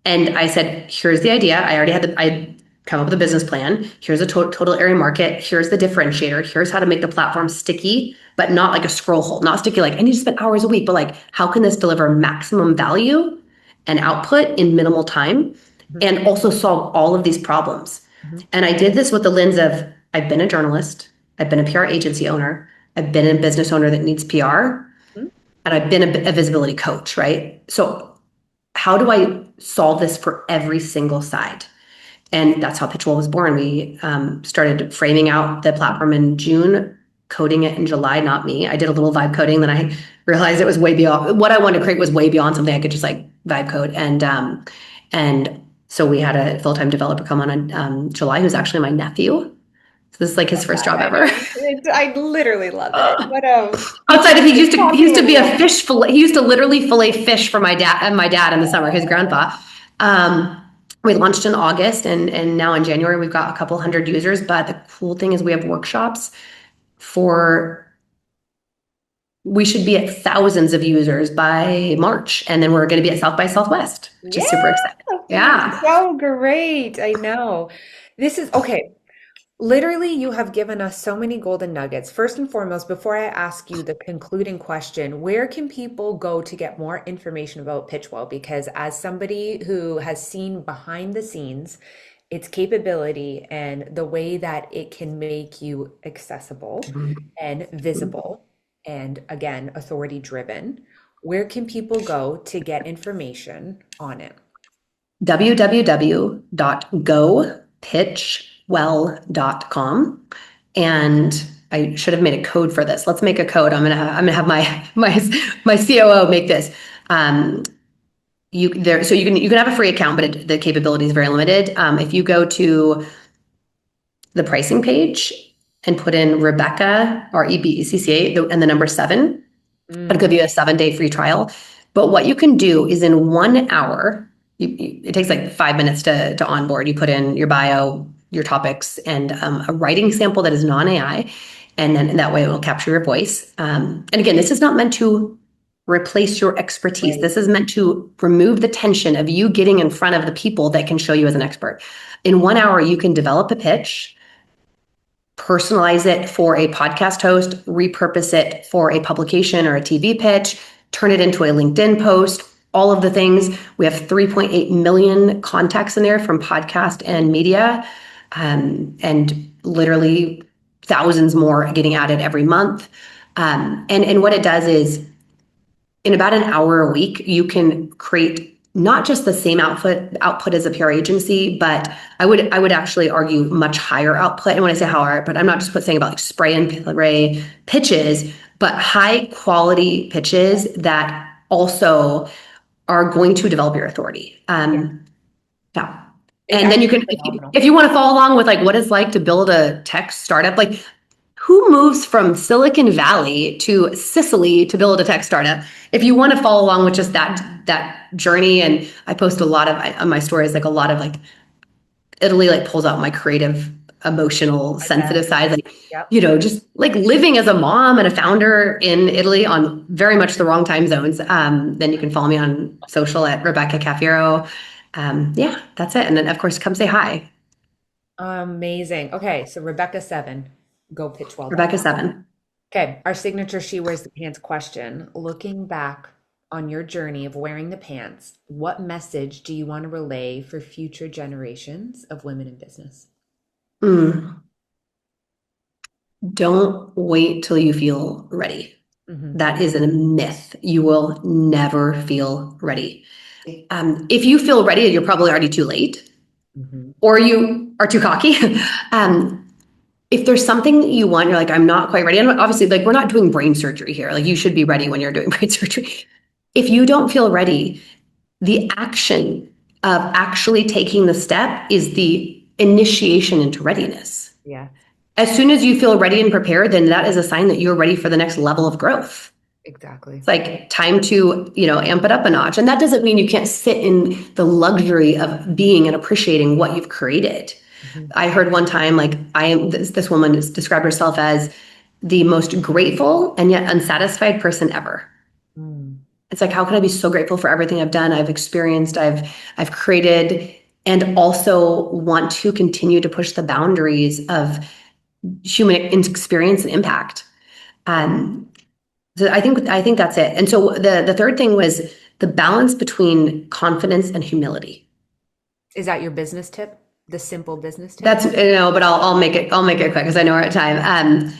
And I said, here's the idea. I'd come up with a business plan. Here's a total area market. Here's the differentiator. Here's how to make the platform sticky, but not like a scroll hole, not sticky. Like I need to spend hours a week, but like, how can this deliver maximum value and output in minimal time and also solve all of these problems? And I did this with the lens of, I've been a journalist. I've been a PR agency owner. I've been a business owner that needs PR. And I've been a visibility coach, right? So how do I solve this for every single side? And that's how Pitchwell was born. We started framing out the platform in June, coding it in July, not me. I did a little vibe coding, then I realized it was way beyond, what I wanted to create was way beyond something I could just like vibe code. And so we had a full-time developer come on in July, who's actually my nephew. So this is like his first job ever. I literally love it. What outside of he used to be a fish fillet. He used to literally fillet fish for my dad in the summer, his grandpa. We launched in August and now in January we've got a couple hundred users. But the cool thing is we have workshops we should be at thousands of users by March, and then we're going to be at South by Southwest, which is super exciting. Yeah. So great. I know. This is okay. Literally, you have given us so many golden nuggets. First and foremost, before I ask you the concluding question, where can people go to get more information about Pitchwell? Because as somebody who has seen behind the scenes, its capability and the way that it can make you accessible and visible and, again, authority driven, where can people go to get information on it? www.gopitchwell.com. And I should have made a code for this. Let's make a code. I'm gonna have my COO make this. You can have a free account, but the capability is very limited. If you go to the pricing page and put in Rebecca, REBECCA, and the number 7, it'll give you a 7-day free trial. But what you can do is in 1 hour, it takes like 5 minutes to onboard. You put in your bio, your topics, and a writing sample that is non-AI, and then that way it will capture your voice. And again, this is not meant to replace your expertise. This is meant to remove the tension of you getting in front of the people that can show you as an expert. In 1 hour, you can develop a pitch, personalize it for a podcast host, repurpose it for a publication or a TV pitch, turn it into a LinkedIn post, all of the things. We have 3.8 million contacts in there from podcast and media, and literally thousands more getting added every month. And what it does is, in about an hour a week, you can create not just the same output as a PR agency, but I would actually argue much higher output. And when I say higher, but I'm not just saying about like spray and pray pitches, but high quality pitches that also are going to develop your authority. Yeah. And then you can, if you want to follow along with like what it's like to build a tech startup, like who moves from Silicon Valley to Sicily to build a tech startup? If you want to follow along with just that journey, and I post a lot of on my stories, like a lot of like Italy like pulls out my creative, emotional, sensitive side, like just like living as a mom and a founder in Italy on very much the wrong time zones. Then you can follow me on social at Rebecca Cafiero. Yeah, that's it. And then of course come say hi. Amazing. Okay, so Rebecca 7. Go pitch well done. Rebecca 7. Okay, our signature She Wears the Pants question. Looking back on your journey of wearing the pants, what message do you want to relay for future generations of women in business? Don't wait till you feel ready. That is a myth. You will never feel ready. If you feel ready, you're probably already too late, or you are too cocky. If there's something that you want, you're like, I'm not quite ready. And obviously, like, we're not doing brain surgery here. Like, you should be ready when you're doing brain surgery. If you don't feel ready, the action of actually taking the step is the initiation into readiness. Yeah. As soon as you feel ready and prepared, then that is a sign that you're ready for the next level of growth. Exactly. It's like time to, amp it up a notch. And that doesn't mean you can't sit in the luxury of being and appreciating what you've created. I heard one time, like, this woman described herself as the most grateful and yet unsatisfied person ever. It's like, how can I be so grateful for everything I've done, I've experienced, I've created, and also want to continue to push the boundaries of human experience and impact. So I think that's it. And so the third thing was the balance between confidence and humility. Is that your business tip? The simple business tip? That's, but I'll make it quick because I know we're at time.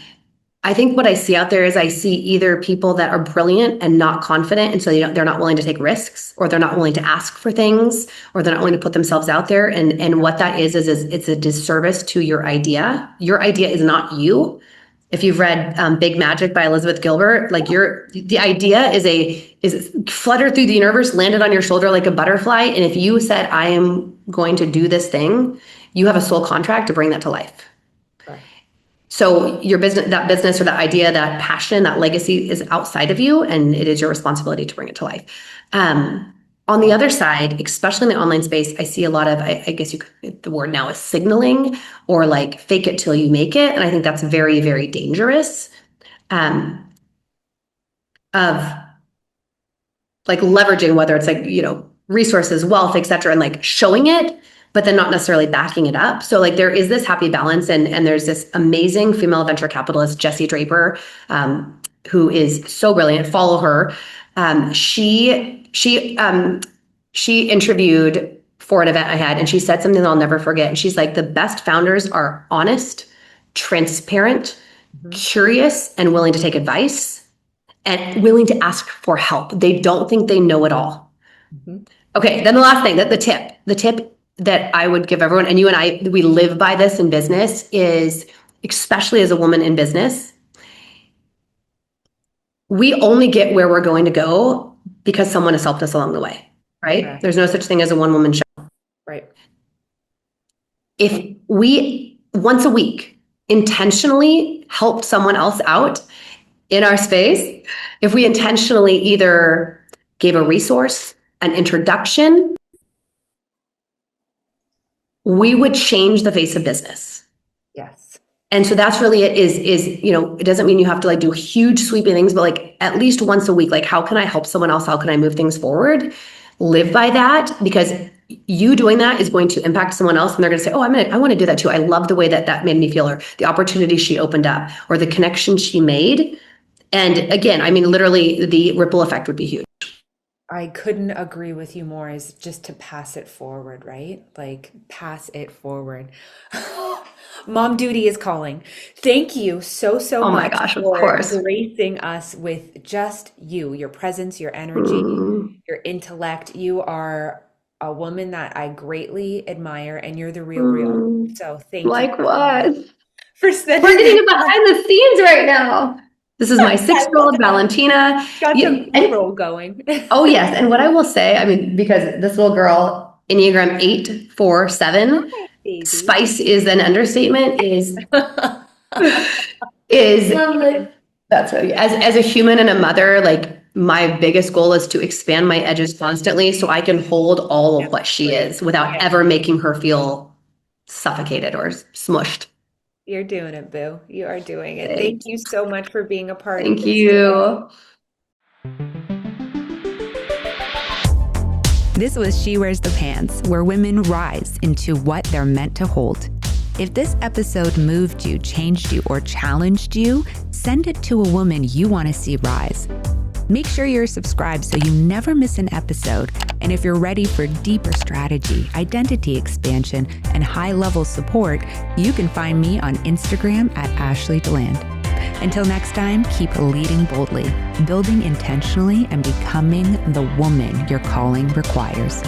I think what I see out there is I see either people that are brilliant and not confident, and so they're not willing to take risks, or they're not willing to ask for things, or they're not willing to put themselves out there. And what that is it's a disservice to your idea. Your idea is not you. If you've read Big Magic by Elizabeth Gilbert, like the idea is fluttered through the universe, landed on your shoulder like a butterfly. And if you said, I am going to do this thing, you have a soul contract to bring that to life. So your business, that business or that idea, that passion, that legacy is outside of you, and it is your responsibility to bring it to life. On the other side, especially in the online space, I see a lot of, I guess the word now is signaling, or like fake it till you make it. And I think that's very, very dangerous, of like leveraging, whether it's like, resources, wealth, et cetera, and like showing it, but then not necessarily backing it up. So like there is this happy balance, and there's this amazing female venture capitalist, Jessie Draper, who is so brilliant. Follow her. She interviewed for an event I had, and she said something that I'll never forget. And she's like, the best founders are honest, transparent, curious, and willing to take advice, and willing to ask for help. They don't think they know it all. Okay, then the last thing, the tip that I would give everyone, and you and I, we live by this in business, is, especially as a woman in business, we only get where we're going to go because someone has helped us along the way, right? Yeah. There's no such thing as a one-woman show. Right. If we, once a week, intentionally helped someone else out in our space, if we intentionally either gave a resource, an introduction, we would change the face of business. Yes. And so that's really it, is it doesn't mean you have to like do huge sweeping things, but like at least once a week, like, how can I help someone else? How can I move things forward? Live by that, because you doing that is going to impact someone else, and they're going to say, oh, I want to do that too. I love the way that made me feel, or the opportunity she opened up, or the connection she made. And again, I mean, literally the ripple effect would be huge. I couldn't agree with you more, is just to pass it forward, right? Like, pass it forward. Mom duty is calling. Thank you so much. Oh my gosh, of course. For gracing us with just you, your presence, your energy, your intellect. You are a woman that I greatly admire, and you're the real. So thank you. Likewise. For sending We're getting behind the scenes right now. This is my 6-year-old Valentina. Got some B-roll going. Oh yes, and what I will say, I mean, because this little girl, Enneagram 8, 4, 7, spice is an understatement. Is that's what, as a human and a mother, like, my biggest goal is to expand my edges constantly, so I can hold all of what she is without ever making her feel suffocated or smushed. You're doing it, boo. You are doing it. Thank you so much for being a part of this. Thank you. This was She Wears the Pants, where women rise into what they're meant to hold. If this episode moved you, changed you, or challenged you, send it to a woman you want to see rise. Make sure you're subscribed so you never miss an episode. And if you're ready for deeper strategy, identity expansion, and high-level support, you can find me on Instagram at Ashley Deland. Until next time, keep leading boldly, building intentionally, and becoming the woman your calling requires.